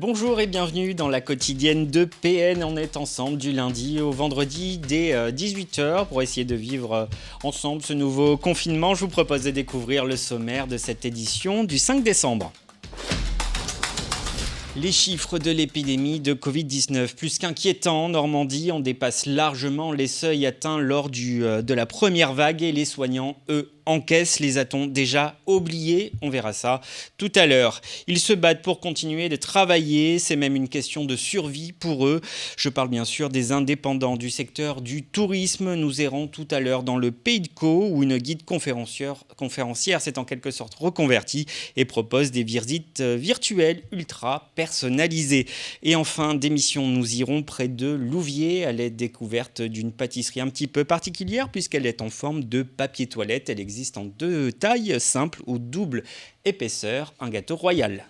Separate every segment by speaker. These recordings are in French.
Speaker 1: Bonjour et bienvenue dans la quotidienne de PN. On est ensemble du lundi au vendredi dès 18h pour essayer de vivre ensemble ce nouveau confinement. Je vous propose de découvrir le sommaire de cette édition du 5 décembre. Les chiffres de l'épidémie de Covid-19, plus qu'inquiétants en Normandie, on dépasse largement les seuils atteints lors de la première vague et les soignants, eux, encaissent. Les a-t-on déjà oubliés? On verra ça tout à l'heure. Ils se battent pour continuer de travailler, c'est même une question de survie pour eux. Je parle bien sûr des indépendants du secteur du tourisme. Nous irons tout à l'heure dans le Pays de Caux où une guide conférencière s'est en quelque sorte reconvertie et propose des visites virtuelles ultra personnalisées. Et enfin, d'émission, nous irons près de Louviers à la découverte d'une pâtisserie un petit peu particulière puisqu'elle est en forme de papier toilette. Elle existe en deux tailles, simple ou double épaisseur, un gâteau royal.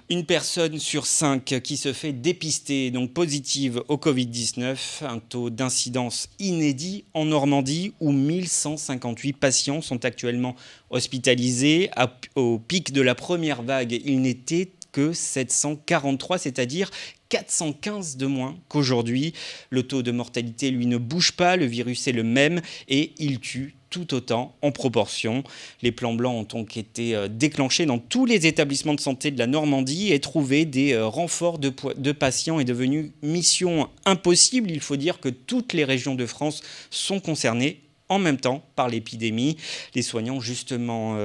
Speaker 1: Une personne sur 5 qui se fait dépister, donc positive au Covid-19, un taux d'incidence inédit en Normandie où 1158 patients sont actuellement hospitalisés. Au pic de la première vague, il n'était que 743, c'est-à-dire 415 de moins qu'aujourd'hui. Le taux de mortalité, lui, ne bouge pas, le virus est le même et il tue tout autant en proportion. Les plans blancs ont donc été déclenchés dans tous les établissements de santé de la Normandie et trouver des renforts de patients est devenu mission impossible. Il faut dire que toutes les régions de France sont concernées en même temps par l'épidémie. Les soignants, justement,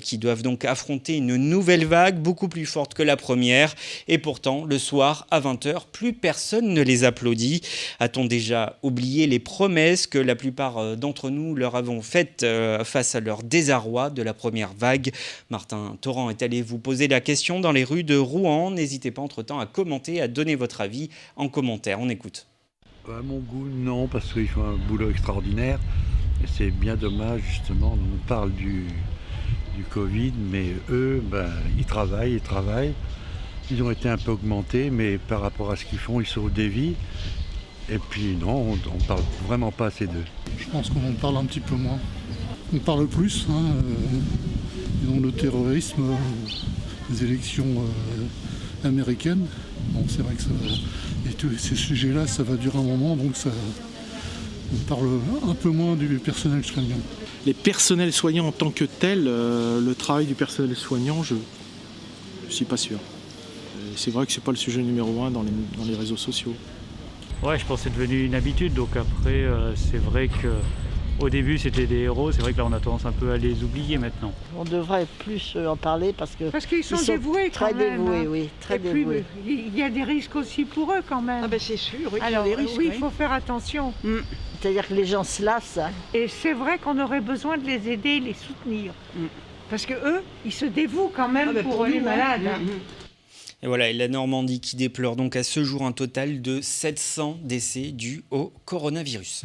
Speaker 1: qui doivent donc affronter une nouvelle vague beaucoup plus forte que la première. Et pourtant, le soir, à 20h, plus personne ne les applaudit. A-t-on déjà oublié les promesses que la plupart d'entre nous leur avons faites face à leur désarroi de la première vague? Martin Torrent est allé vous poser la question dans les rues de Rouen. N'hésitez pas entre-temps à commenter, à donner votre avis en commentaire. On écoute.
Speaker 2: À mon goût, non, parce qu'ils font un boulot extraordinaire. Et c'est bien dommage, justement, on parle du Covid, mais eux, ils travaillent. Ils ont été un peu augmentés, mais par rapport à ce qu'ils font, ils sauvent des vies. Et puis non, on ne parle vraiment pas assez d'eux.
Speaker 3: Je pense qu'on en parle un petit peu moins. On parle plus, disons le terrorisme, les élections américaines. Bon, c'est vrai que ça va, et tous ces sujets-là, ça va durer un moment, donc on parle un peu moins du personnel soignant.
Speaker 4: Les personnels soignants en tant que tels, le travail du personnel soignant, je ne suis pas sûr. Et c'est vrai que c'est pas le sujet numéro 1 dans les réseaux sociaux.
Speaker 5: Ouais, je pense que c'est devenu une habitude, donc après c'est vrai qu'au début c'était des héros, c'est vrai que là on a tendance un peu à les oublier maintenant.
Speaker 6: On devrait plus en parler parce
Speaker 7: qu'ils sont dévoués quand
Speaker 6: très
Speaker 7: même.
Speaker 6: Dévoués, oui, très dévoués.
Speaker 7: Puis, il y a des risques aussi pour eux quand même.
Speaker 8: Ah ben c'est sûr, oui,
Speaker 7: Alors,
Speaker 8: il y a des risques.
Speaker 7: oui, il faut faire attention.
Speaker 6: C'est-à-dire que les gens se lassent.
Speaker 7: Et c'est vrai qu'on aurait besoin de les aider, les soutenir. Parce que eux, ils se dévouent quand même pour les malades.
Speaker 1: Et voilà, et la Normandie qui déplore donc à ce jour un total de 700 décès dus au coronavirus.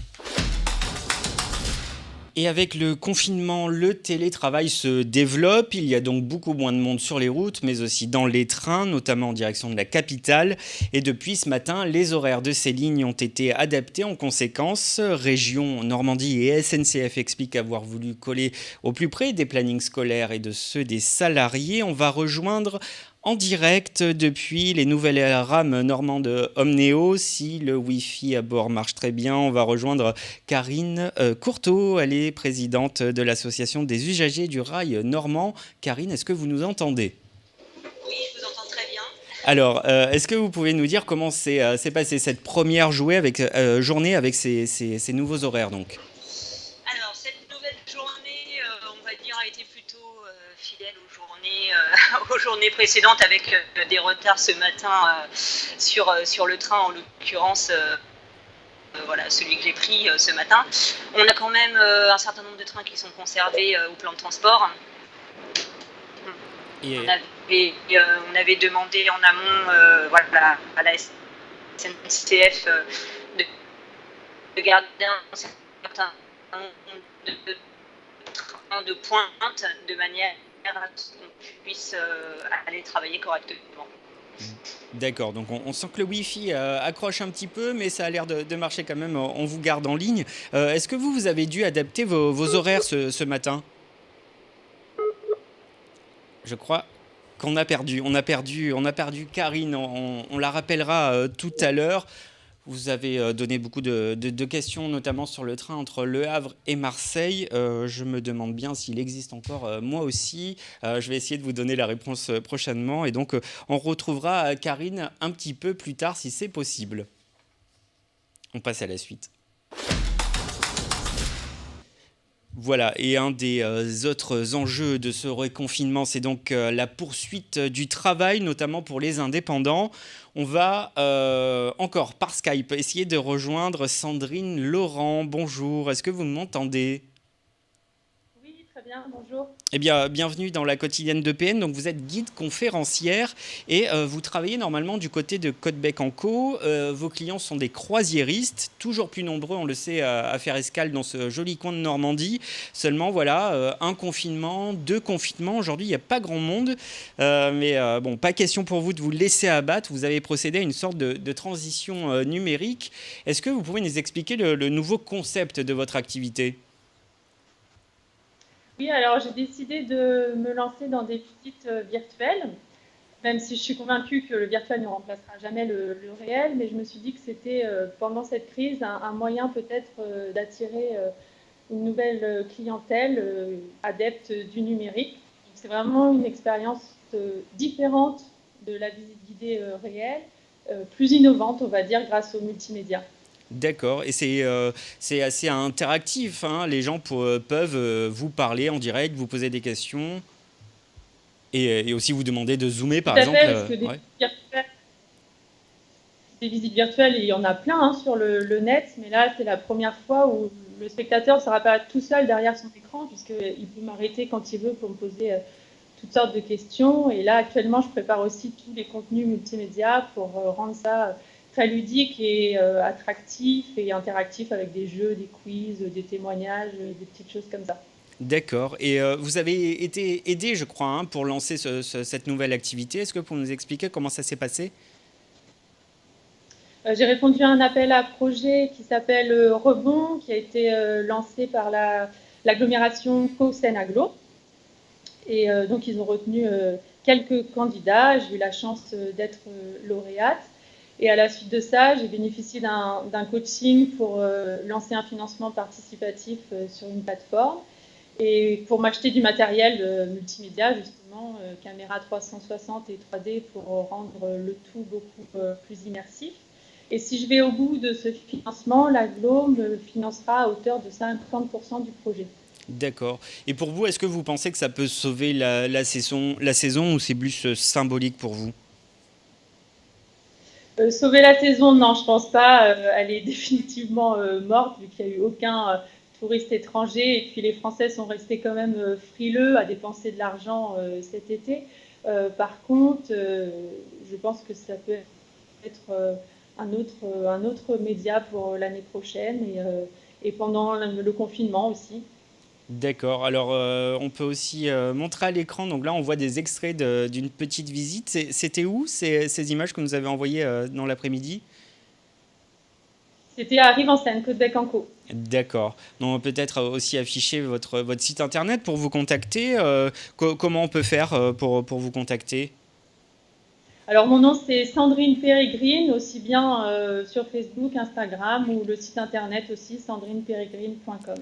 Speaker 1: Et avec le confinement, le télétravail se développe. Il y a donc beaucoup moins de monde sur les routes, mais aussi dans les trains, notamment en direction de la capitale. Et depuis ce matin, les horaires de ces lignes ont été adaptés en conséquence. Région Normandie et SNCF expliquent avoir voulu coller au plus près des plannings scolaires et de ceux des salariés. On va rejoindre en direct depuis les nouvelles rames normandes Omnéo. Si le Wi-Fi à bord marche très bien, on va rejoindre Karine Courteau. Elle est présidente de l'association des usagers du rail normand. Karine, est-ce que vous nous entendez ?
Speaker 9: Oui, je vous entends très bien.
Speaker 1: Alors, est-ce que vous pouvez nous dire comment s'est passée cette première journée avec ces nouveaux horaires donc ?
Speaker 9: Alors, cette nouvelle journée, on va dire, a été plutôt fidèle aux journées précédentes avec des retards ce matin sur le train, en l'occurrence voilà, celui que j'ai pris ce matin. On a quand même un certain nombre de trains qui sont conservés au plan de transport.
Speaker 1: Et...
Speaker 9: On avait demandé en amont voilà, à la SNCF de garder un certain nombre de trains de pointe de manière à ce qu'on puisse aller travailler correctement.
Speaker 1: D'accord, donc on sent que le Wi-Fi accroche un petit peu, mais ça a l'air de marcher quand même, on vous garde en ligne. Est-ce que vous avez dû adapter vos horaires ce matin ? Je crois qu'on a perdu. On a perdu Karine. On la rappellera tout à l'heure. Vous avez donné beaucoup de questions, notamment sur le train entre Le Havre et Marseille. Je me demande bien s'il existe encore, moi aussi. Je vais essayer de vous donner la réponse prochainement. Et donc, on retrouvera Karine un petit peu plus tard, si c'est possible. On passe à la suite. Voilà, et un des autres enjeux de ce reconfinement, c'est donc la poursuite du travail, notamment pour les indépendants. On va encore par Skype essayer de rejoindre Sandrine Laurent. Bonjour, est-ce que vous m'entendez ?
Speaker 8: Oui, très bien, bonjour.
Speaker 1: Eh bien, bienvenue dans la quotidienne d'EPN. Donc, vous êtes guide conférencière et vous travaillez normalement du côté de Caudebec-en-Caux. Vos clients sont des croisiéristes, toujours plus nombreux, on le sait, à faire escale dans ce joli coin de Normandie. Seulement, voilà, un confinement, 2 confinements. Aujourd'hui, il n'y a pas grand monde. Mais bon, pas question pour vous de vous laisser abattre. Vous avez procédé à une sorte de transition numérique. Est-ce que vous pouvez nous expliquer le nouveau concept de votre activité ?
Speaker 8: Oui, alors j'ai décidé de me lancer dans des visites virtuelles, même si je suis convaincue que le virtuel ne remplacera jamais le réel, mais je me suis dit que c'était pendant cette crise un moyen peut-être d'attirer une nouvelle clientèle adepte du numérique. Donc, c'est vraiment une expérience différente de la visite guidée réelle, plus innovante, on va dire, grâce aux multimédia.
Speaker 1: D'accord, et c'est assez interactif, hein. Les gens peuvent vous parler en direct, vous poser des questions et aussi vous demander de zoomer par exemple.
Speaker 8: Parce que des visites virtuelles, il y en a plein hein, sur le net, mais là c'est la première fois où le spectateur ne sera pas tout seul derrière son écran puisqu'il peut m'arrêter quand il veut pour me poser toutes sortes de questions. Et là actuellement je prépare aussi tous les contenus multimédia pour rendre ça très ludique et attractif et interactif avec des jeux, des quiz, des témoignages, des petites choses comme ça.
Speaker 1: D'accord. Et vous avez été aidé, je crois, hein, pour lancer cette nouvelle activité. Est-ce que vous pouvez nous expliquer comment ça s'est passé ?
Speaker 8: J'ai répondu à un appel à projet qui s'appelle Rebond, qui a été lancé par l'agglomération Caux-Seine-Agglo. Et donc, ils ont retenu quelques candidats. J'ai eu la chance d'être lauréate. Et à la suite de ça, j'ai bénéficié d'un coaching pour lancer un financement participatif sur une plateforme et pour m'acheter du matériel multimédia, justement, caméra 360 et 3D pour rendre le tout beaucoup plus immersif. Et si je vais au bout de ce financement, l'agglo me financera à hauteur de 50% du projet.
Speaker 1: D'accord. Et pour vous, est-ce que vous pensez que ça peut sauver la saison ou c'est plus symbolique pour vous ?
Speaker 8: Sauver la saison, non, je pense pas. Elle est définitivement morte vu qu'il n'y a eu aucun touriste étranger et puis les Français sont restés quand même frileux à dépenser de l'argent cet été. Par contre, je pense que ça peut être un autre média pour l'année prochaine et pendant le confinement aussi.
Speaker 1: D'accord. Alors, on peut aussi montrer à l'écran. Donc là, on voit des extraits d'une petite visite. C'était où ces images que vous nous avez envoyées dans l'après-midi ?
Speaker 8: C'était à Rive-en-Seine, Caudebec-en-Caux.
Speaker 1: D'accord. Donc peut-être aussi afficher votre site internet pour vous contacter. Comment on peut faire pour vous contacter ?
Speaker 8: Alors, mon nom, c'est Sandrine Pérégrine, aussi bien sur Facebook, Instagram ou le site internet aussi, sandrineperegrine.com.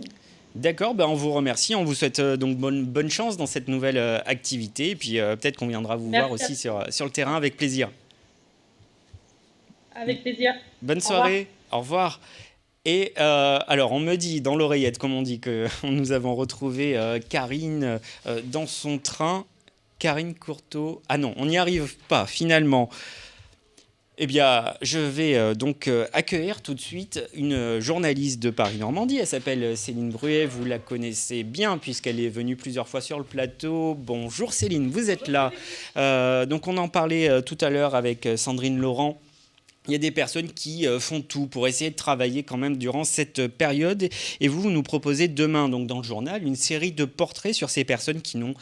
Speaker 1: D'accord, on vous remercie. On vous souhaite donc bonne chance dans cette nouvelle activité. Et puis peut-être qu'on viendra vous voir aussi sur le terrain avec plaisir.
Speaker 8: Avec plaisir.
Speaker 1: Bonne soirée. Au revoir. Et alors, on me dit dans l'oreillette, comme on dit, que nous avons retrouvé Karine dans son train. Karine Courteau. Ah non, on n'y arrive pas finalement. Eh bien, je vais donc accueillir tout de suite une journaliste de Paris-Normandie. Elle s'appelle Céline Bruet. Vous la connaissez bien puisqu'elle est venue plusieurs fois sur le plateau. Bonjour Céline, vous êtes là. Donc, on en parlait tout à l'heure avec Sandrine Laurent. Il y a des personnes qui font tout pour essayer de travailler quand même durant cette période. Et vous nous proposez demain, donc dans le journal, une série de portraits sur ces personnes qui n'ont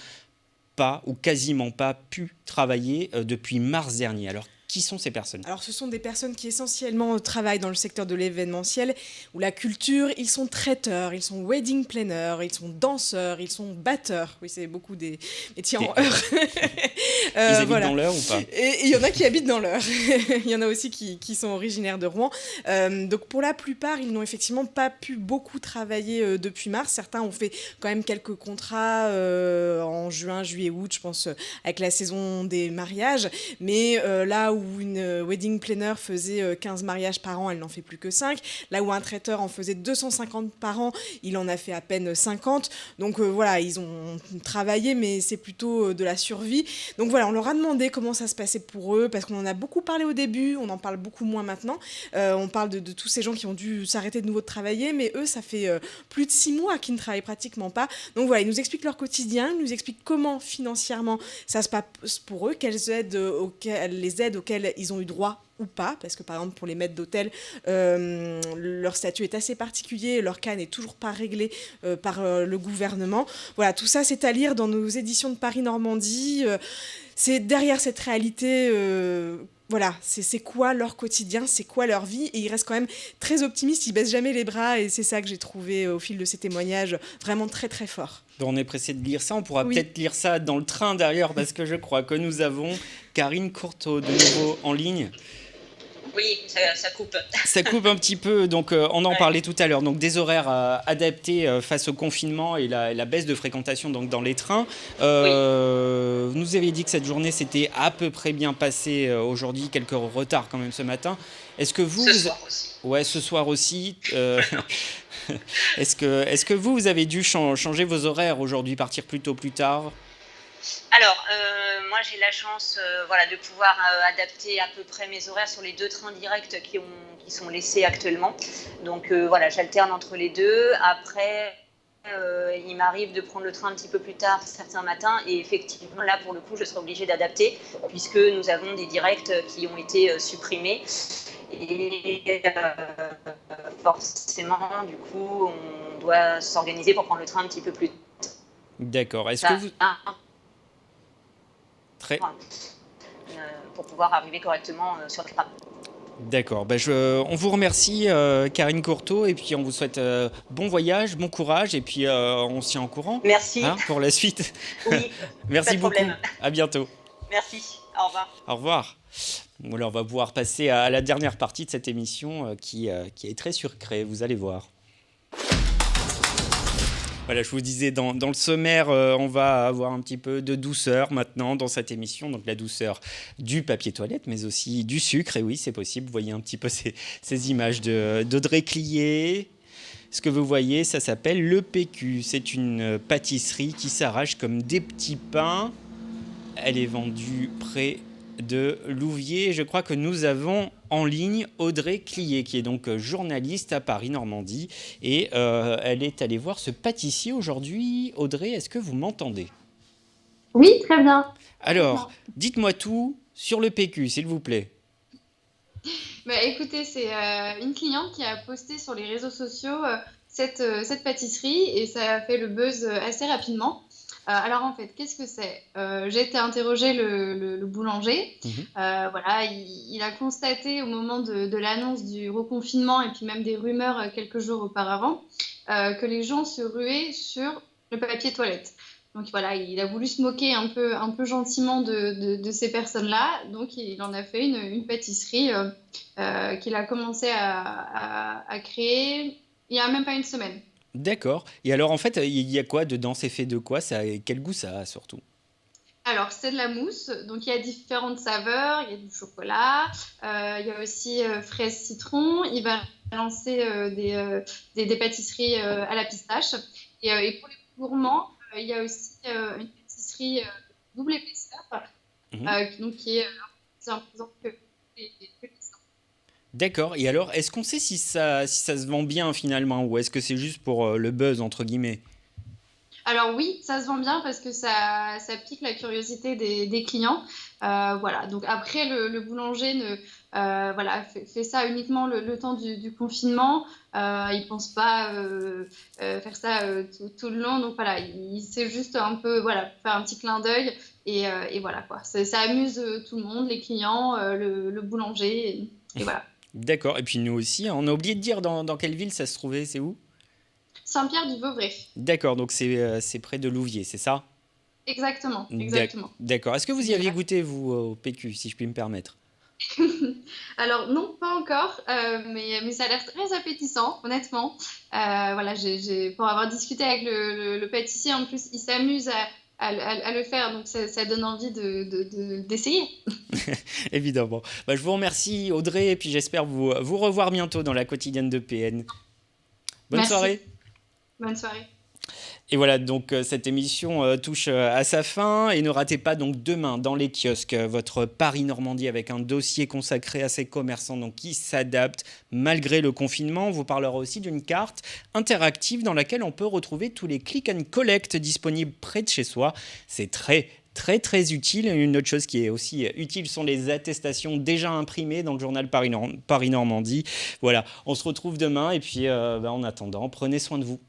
Speaker 1: pas ou quasiment pas pu travailler depuis mars dernier. Alors, Qui sont ces personnes ?
Speaker 10: Alors ce sont des personnes qui essentiellement travaillent dans le secteur de l'événementiel ou la culture. Ils sont traiteurs, ils sont wedding planners, ils sont danseurs, ils sont batteurs. Oui, c'est beaucoup des métiers en heure.
Speaker 1: Ils habitent dans l'Eure ou pas ?
Speaker 10: Et il y en a qui habitent dans l'Eure. Il y en a aussi qui sont originaires de Rouen. Donc pour la plupart, ils n'ont effectivement pas pu beaucoup travailler depuis mars. Certains ont fait quand même quelques contrats en juin, juillet, août, je pense, avec la saison des mariages. Mais là où une wedding planner faisait 15 mariages par an, elle n'en fait plus que 5. Là où un traiteur en faisait 250 par an, il en a fait à peine 50. Donc voilà, ils ont travaillé, mais c'est plutôt de la survie. Donc voilà, on leur a demandé comment ça se passait pour eux, parce qu'on en a beaucoup parlé au début, on en parle beaucoup moins maintenant. On parle de tous ces gens qui ont dû s'arrêter de nouveau de travailler, mais eux, ça fait plus de 6 mois qu'ils ne travaillent pratiquement pas. Donc voilà, ils nous expliquent leur quotidien, ils nous expliquent comment financièrement ça se passe pour eux, quelles aides auxquelles ils ont eu droit ou pas, parce que par exemple pour les maîtres d'hôtel, leur statut est assez particulier, leur cas n'est toujours pas réglé par le gouvernement. Voilà, tout ça c'est à lire dans nos éditions de Paris-Normandie. C'est derrière cette réalité, voilà, c'est quoi leur quotidien, c'est quoi leur vie, et ils restent quand même très optimistes, ils baissent jamais les bras, et c'est ça que j'ai trouvé au fil de ces témoignages vraiment très très fort.
Speaker 1: On est pressé de lire ça, on pourra peut-être lire ça dans le train d'ailleurs, parce que je crois que nous avons Karine Courteau de nouveau en ligne.
Speaker 9: Oui, ça coupe.
Speaker 1: Ça coupe un petit peu, donc on en parlait tout à l'heure. Donc des horaires adaptés face au confinement et la baisse de fréquentation donc, dans les trains. Vous nous avez dit que cette journée s'était à peu près bien passée aujourd'hui, quelques retards quand même ce matin. Est-ce que vous...
Speaker 9: Ce soir aussi.
Speaker 1: Ouais, ce soir aussi. Est-ce que vous avez dû changer vos horaires aujourd'hui, partir plus tôt, plus tard ?
Speaker 9: Alors, moi j'ai la chance de pouvoir adapter à peu près mes horaires sur les 2 trains directs qui sont laissés actuellement. Donc j'alterne entre les deux. Après, il m'arrive de prendre le train un petit peu plus tard certains matins. Et effectivement, là pour le coup, je serai obligée d'adapter puisque nous avons des directs qui ont été supprimés. Et forcément, du coup, on doit s'organiser pour prendre le train un petit peu plus tard.
Speaker 1: D'accord. Est-ce que vous...
Speaker 9: pour pouvoir arriver correctement sur le tram.
Speaker 1: D'accord, on vous remercie Karine Courteau et puis on vous souhaite bon voyage, bon courage et puis on se tient en courant.
Speaker 9: Merci.
Speaker 1: Pour la suite.
Speaker 9: Oui,
Speaker 1: merci beaucoup.
Speaker 9: Problème.
Speaker 1: À bientôt.
Speaker 9: Merci, au revoir.
Speaker 1: Au revoir. Alors on va pouvoir passer à la dernière partie de cette émission qui est très sucrée, vous allez voir. Voilà, je vous disais, dans le sommaire, on va avoir un petit peu de douceur maintenant dans cette émission. Donc la douceur du papier toilette, mais aussi du sucre. Et oui, c'est possible. Vous voyez un petit peu ces images d'Audrey Clier. Ce que vous voyez, ça s'appelle le PQ. C'est une pâtisserie qui s'arrache comme des petits pains. Elle est vendue près de Louviers. Je crois que nous avons en ligne Audrey Clier, qui est donc journaliste à Paris-Normandie. Et elle est allée voir ce pâtissier aujourd'hui. Audrey, est-ce que vous m'entendez ?
Speaker 11: Oui, très bien.
Speaker 1: Alors, dites-moi tout sur le PQ, s'il vous plaît.
Speaker 11: Écoutez, c'est une cliente qui a posté sur les réseaux sociaux cette pâtisserie et ça a fait le buzz assez rapidement. Alors en fait, qu'est-ce que c'est ? J'ai été interroger le boulanger. Il a constaté au moment de l'annonce du reconfinement et puis même des rumeurs quelques jours auparavant que les gens se ruaient sur le papier toilette. Donc voilà, il a voulu se moquer un peu gentiment de ces personnes-là. Donc il en a fait une pâtisserie qu'il a commencé à créer il n'y a même pas une semaine.
Speaker 1: D'accord. Et alors, en fait, il y a quoi dedans ? C'est fait de quoi ? Quel goût ça a, surtout ?
Speaker 11: Alors, c'est de la mousse. Donc, il y a différentes saveurs. Il y a du chocolat. Il y a aussi fraise citron. Il va lancer des pâtisseries à la pistache. Et pour les gourmands, il y a aussi une pâtisserie double épaisseur, donc qui est plus imposante que les
Speaker 1: D'accord. Et alors, est-ce qu'on sait si ça se vend bien finalement, ou est-ce que c'est juste pour le buzz, entre guillemets ?
Speaker 11: Alors oui, ça se vend bien parce que ça pique la curiosité des clients. Voilà. Donc après, le boulanger voilà, fait ça uniquement le temps du confinement. Il pense pas faire ça tout le long. Donc voilà, c'est juste un peu voilà, faire un petit clin d'œil et voilà quoi. Ça amuse tout le monde, les clients, le boulanger et voilà.
Speaker 1: D'accord, et puis nous aussi, hein. On a oublié de dire dans quelle ville ça se trouvait, c'est où?
Speaker 11: Saint-Pierre-du-Vauvray.
Speaker 1: D'accord, donc c'est près de Louviers, c'est ça?
Speaker 11: Exactement, exactement.
Speaker 1: D'accord. Est-ce que vous y aviez goûté, vous, au PQ, si je puis me permettre?
Speaker 11: Alors non, pas encore, mais ça a l'air très appétissant, honnêtement. Voilà, pour avoir discuté avec le pâtissier, en plus, il s'amuse à le faire, donc ça donne envie d'essayer.
Speaker 1: Évidemment. Bah, je vous remercie, Audrey, et puis j'espère vous revoir bientôt dans la quotidienne de PN. Bonne
Speaker 11: Merci.
Speaker 1: soirée.
Speaker 11: Bonne soirée.
Speaker 1: Et voilà, donc cette émission touche à sa fin. Et ne ratez pas donc demain dans les kiosques votre Paris-Normandie avec un dossier consacré à ces commerçants donc, qui s'adaptent malgré le confinement. On vous parlera aussi d'une carte interactive dans laquelle on peut retrouver tous les click and collect disponibles près de chez soi. C'est très utile. Une autre chose qui est aussi utile sont les attestations déjà imprimées dans le journal Paris-Normandie. Voilà, on se retrouve demain et puis en attendant, prenez soin de vous.